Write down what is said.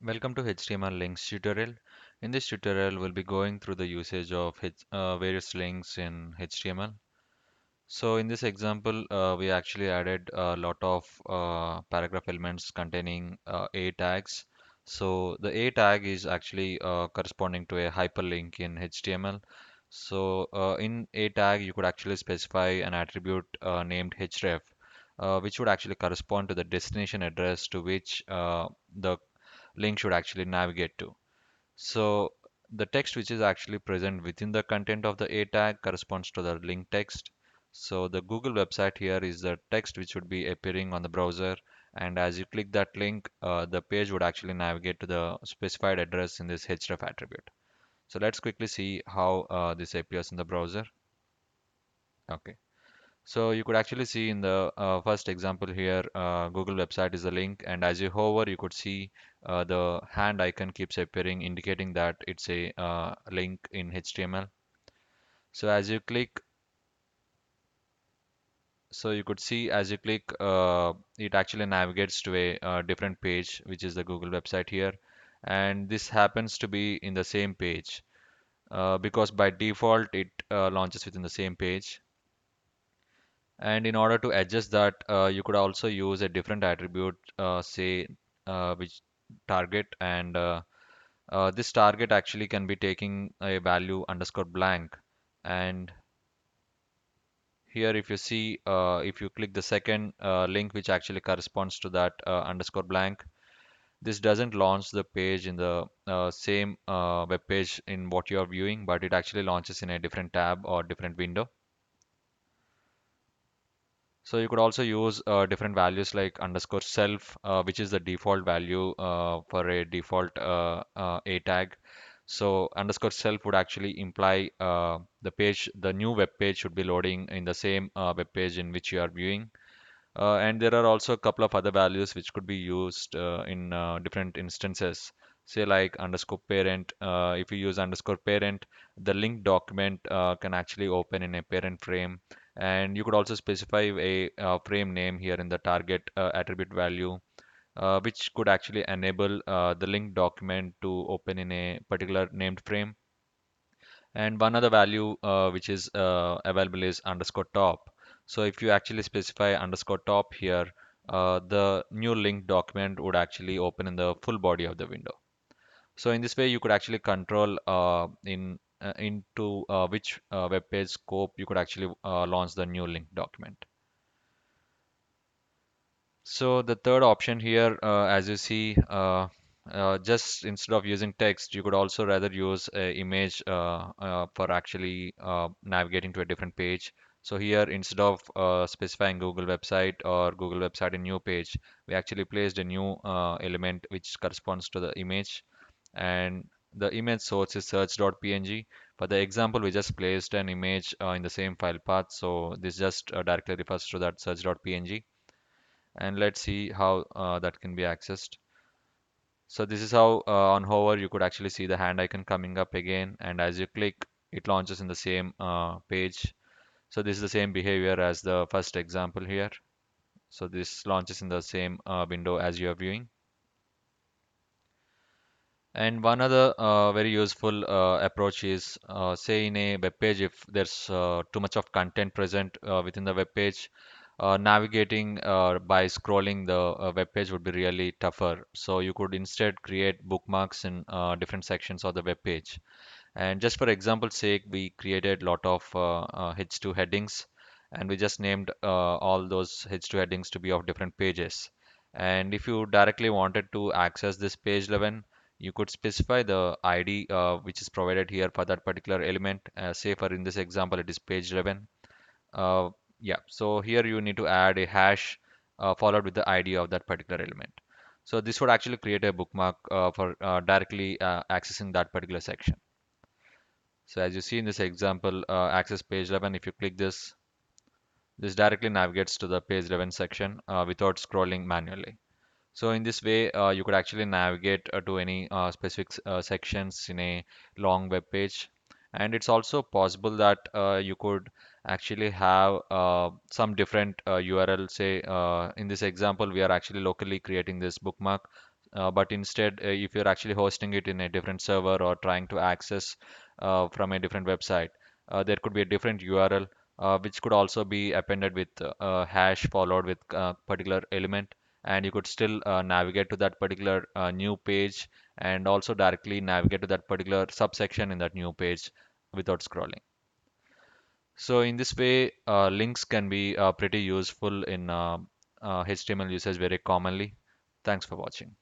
Welcome to HTML links tutorial. In this tutorial, we'll be going through the usage of various links in HTML. So in this example, we actually added a lot of paragraph elements containing A tags. So the A tag is actually corresponding to a hyperlink in HTML. So in A tag, you could actually specify an attribute named href, which would actually correspond to the destination address to which the link should actually navigate to. So the text which is actually present within the content of the A tag corresponds to the link text. So the Google website here is the text which would be appearing on the browser. And as you click that link, the page would actually navigate to the specified address in this href attribute. So let's quickly see how this appears in the browser. Okay. So you could actually see in the first example here, Google website is the link, and as you hover, you could see the hand icon keeps appearing, indicating that it's a link in HTML. So as you click, so you could see as you click, it actually navigates to a different page, which is the Google website here, and this happens to be in the same page because by default it launches within the same page. And in order to adjust that, you could also use a different attribute, say which target, and this target actually can be taking a value underscore blank. And here, if you see, if you click the second link, which actually corresponds to that underscore blank, this doesn't launch the page in the same web page in what you are viewing, but it actually launches in a different tab or different window. So you could also use different values like underscore self, which is the default value for a default A tag. So underscore self would actually imply the new web page should be loading in the same web page in which you are viewing. And there are also a couple of other values which could be used in different instances. Say like underscore parent. If you use underscore parent, the linked document can actually open in a parent frame. And you could also specify a frame name here in the target attribute value, which could actually enable the linked document to open in a particular named frame. And one other value which is available is underscore top. So if you actually specify underscore top here, the new link document would actually open in the full body of the window. So in this way, you could actually control into which web page scope you could actually launch the new link document. So the third option here, as you see, just instead of using text, you could also rather use a image for actually navigating to a different page. So here, instead of specifying Google website or Google website in new page, we actually placed a new element which corresponds to the image, and the image source is search.png. For the example, we just placed an image in the same file path, so this just directly refers to that search.png. And let's see how that can be accessed. So this is how on hover you could actually see the hand icon coming up again, and as you click, it launches in the same page. So this is the same behavior as the first example here. So this launches in the same window as you are viewing. And one other very useful approach is, say in a web page, if there's too much of content present within the web page, navigating by scrolling the web page would be really tougher. So you could instead create bookmarks in different sections of the web page. And just for example's sake, we created a lot of H2 headings, and we just named all those H2 headings to be of different pages. And if you directly wanted to access this page 11, you could specify the ID which is provided here for that particular element. Say for in this example, it is page 11. Uh, yeah, so here you need to add a hash followed with the ID of that particular element. So this would actually create a bookmark for directly accessing that particular section. So as you see in this example, access page 11, if you click this, this directly navigates to the page 11 section without scrolling manually. So in this way, you could actually navigate to any specific sections in a long web page. And it's also possible that you could actually have some different URL. Say in this example, we are actually locally creating this bookmark. But instead, if you're actually hosting it in a different server or trying to access from a different website, there could be a different URL which could also be appended with hash followed with particular element, and you could still navigate to that particular new page and also directly navigate to that particular subsection in that new page without scrolling. So in this way, links can be pretty useful in HTML usage very commonly. Thanks for watching.